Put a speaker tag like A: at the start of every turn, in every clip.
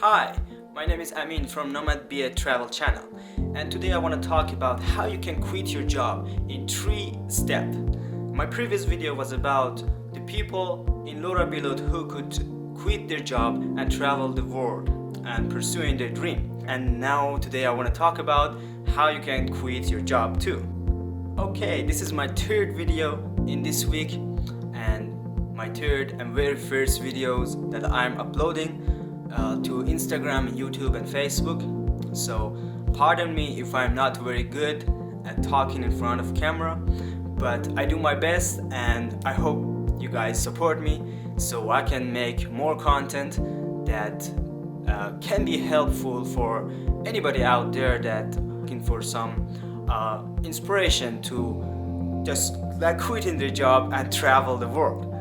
A: Hi, my name is Amin from Nomad Be a Travel channel, and today I want to talk about how you can quit your job in 3 steps. My previous video was about the people in Laura Bilot who could quit their job and travel the world and pursuing their dream. And now today I want to talk about how you can quit your job too. Okay, this is my 3rd video in this week and my 3rd and very first videos that I'm uploading to Instagram, YouTube and Facebook. So pardon me if I'm not very good at talking in front of camera, but I do my best and I hope you guys support me so I can make more content that can be helpful for anybody out there that looking for some inspiration to just like quitting their job and travel the world.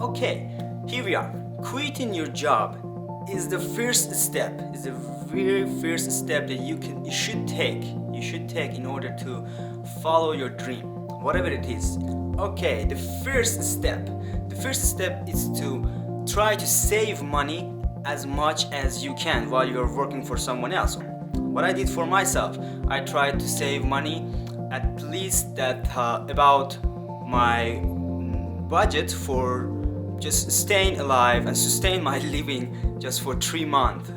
A: Okay, here we are. Quitting your job is the first step, is the very first step that you should take in order to follow your dream, whatever it is. Okay, the first step is to try to save money as much as you can while you're working for someone else. What I did for myself, I tried to save money at least that about my budget for just staying alive and sustain my living just for 3 months.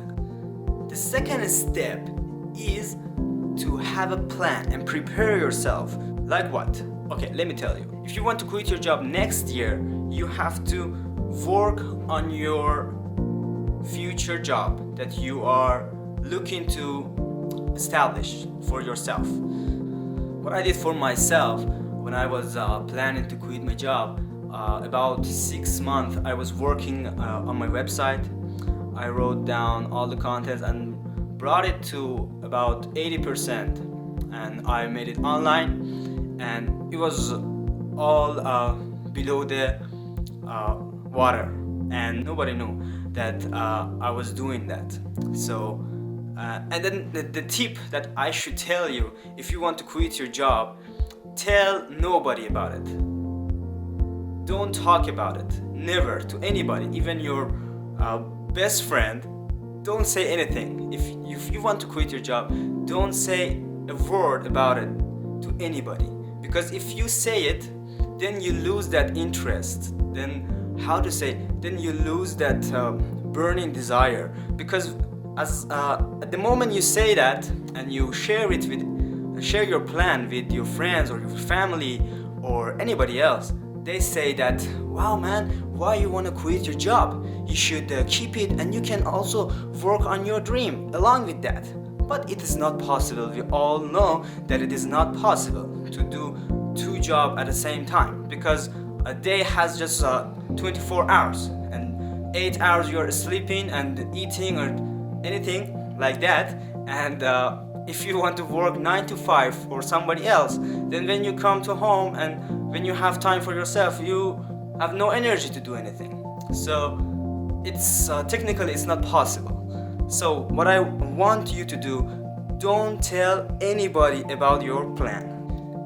A: The second step is to have a plan and prepare yourself. Like what? Okay, let me tell you. If you want to quit your job next year, you have to work on your future job that you are looking to establish for yourself. What I did for myself when I was planning to quit my job, about 6 months I was working on my website. I wrote down all the contents and brought it to about 80%, and I made it online, and it was all below the water, and nobody knew that I was doing that. So and then the tip that I should tell you, if you want to quit your job, tell nobody about it. Don't talk about it, never, to anybody, even your best friend. Don't say anything. If you want to quit your job, don't say a word about it to anybody, because if you say it, then you lose that interest, then you lose that burning desire, because at the moment you say that and you share your plan with your friends or your family or anybody else, they say that, wow man, why you want to quit your job? You should keep it, and you can also work on your dream along with that. But it is not possible. We all know that it is not possible to do 2 jobs at the same time, because a day has just 24 hours and 8 hours you're sleeping and eating or anything like that. And if you want to work 9 to 5 for somebody else, then when you come to home and when you have time for yourself, you have no energy to do anything. So it's technically it's not possible. So what I want you to do, don't tell anybody about your plan.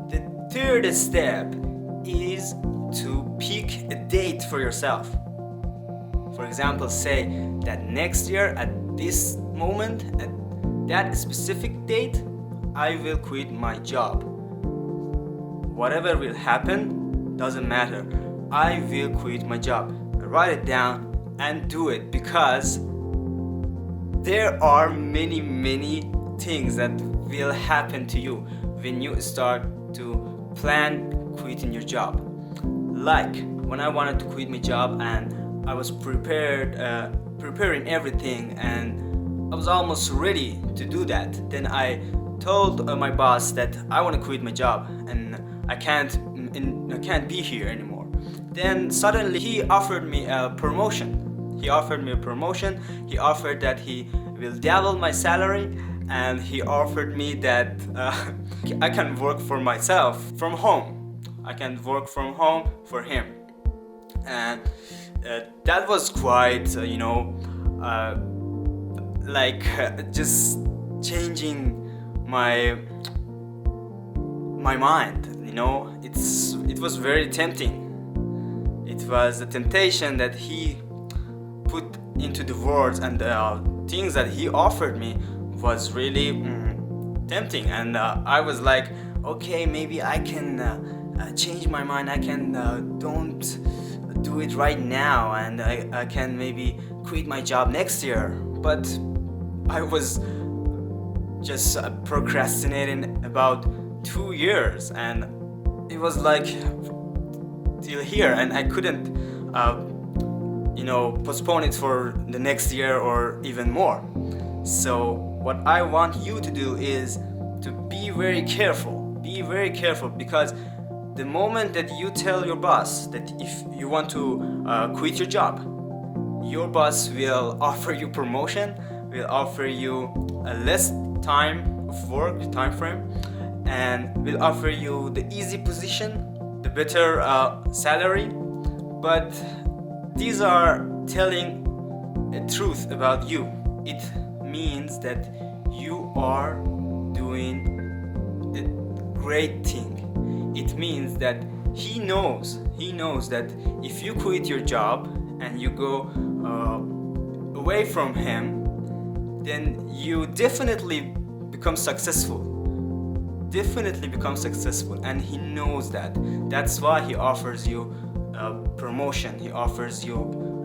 A: The 3rd step is to pick a date for yourself. For example, say that next year at this moment, at that specific date, I will quit my job. Whatever will happen, doesn't matter. I will quit my job. Write it down and do it, because there are many things that will happen to you when you start to plan quitting your job. Like when I wanted to quit my job and I was preparing everything and I was almost ready to do that. Then I told my boss that I want to quit my job and I can't be here anymore. Then suddenly he offered me a promotion. He offered that he will double my salary, and he offered me that I can work for myself from home. I can work from home for him. And that was quite, just changing my mind. It was very tempting. It was a temptation that he put into the words and things that he offered me was really tempting, and I was like, okay, maybe I can change my mind. I can don't do it right now, and I can maybe quit my job next year. But I was just procrastinating about 2 years, and it was like till here, and I couldn't postpone it for the next year or even more. So what I want you to do is to be very careful, because the moment that you tell your boss that if you want to quit your job, your boss will offer you promotion, will offer you a less time of work, time frame, and will offer you the easy position, the better salary. But these are telling a truth about you. It means that you are doing a great thing. It means that he knows that if you quit your job and you go away from him, then you definitely become successful, and he knows that. That's why he offers you a promotion, he offers you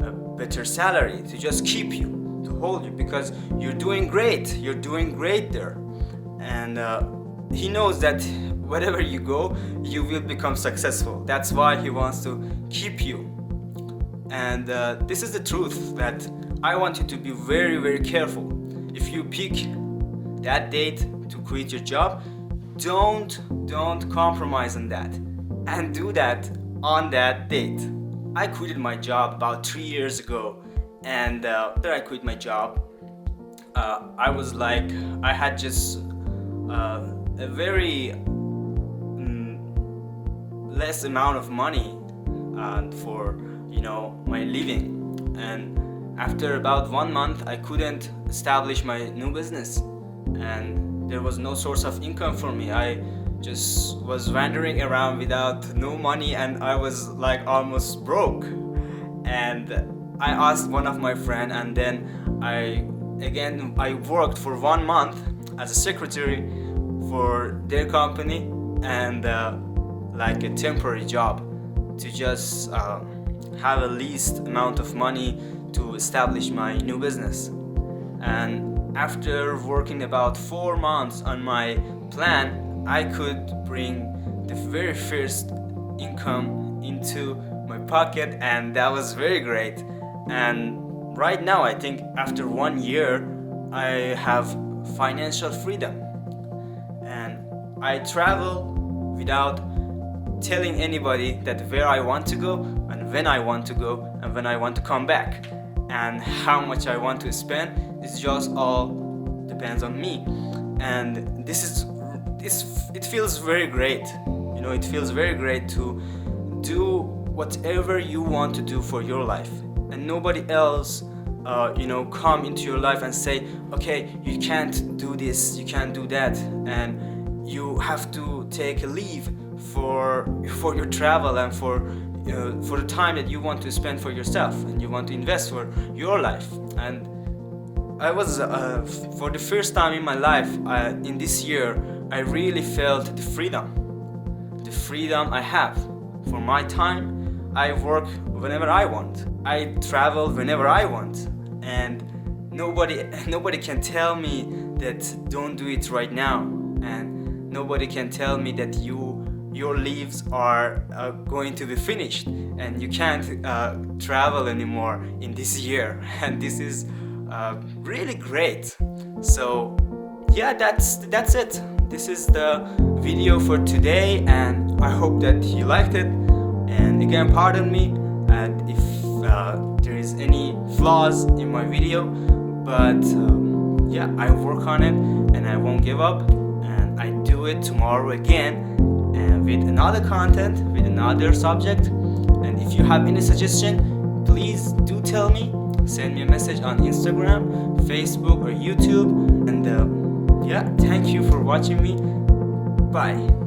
A: a better salary to just keep you, to hold you, because you're doing great there. And he knows that wherever you go, you will become successful. That's why he wants to keep you. And this is the truth that I want you to be very, very careful. If you pick that date to quit your job, don't compromise on that, and do that on that date. I quitted my job about 3 years ago, and after I quit my job, I was like, I had just a very less amount of money for my living. And after about 1 month, I couldn't establish my new business, and there was no source of income for me. I just was wandering around without no money, and I was like almost broke. And I asked one of my friends, and then I worked for 1 month as a secretary for their company, and like a temporary job to just have a least amount of money to establish my new business. And after working about 4 months on my plan, I could bring the very first income into my pocket, and that was very great. And right now, I think after 1 year, I have financial freedom, and I travel without telling anybody that where I want to go, and when I want to go, and when I want to come back, and how much I want to spend. It's just all depends on me. And it feels very great. It feels very great to do whatever you want to do for your life, and nobody else come into your life and say, okay, you can't do this, you can't do that, and you have to take a leave for your travel and for the time that you want to spend for yourself and you want to invest for your life. And I was for the first time in my life in this year, I really felt the freedom I have for my time. I work whenever I want, I travel whenever I want, and nobody can tell me that don't do it right now, and nobody can tell me that your leaves are going to be finished and you can't travel anymore in this year. And this is really great. So yeah, that's it. This is the video for today, and I hope that you liked it. And again, pardon me and if there is any flaws in my video, but yeah, I work on it and I won't give up, and I do it tomorrow again, and with another content, with another subject. And if you have any suggestion, please do tell me. Send me a message on Instagram, Facebook, or YouTube. And yeah, thank you for watching me. Bye.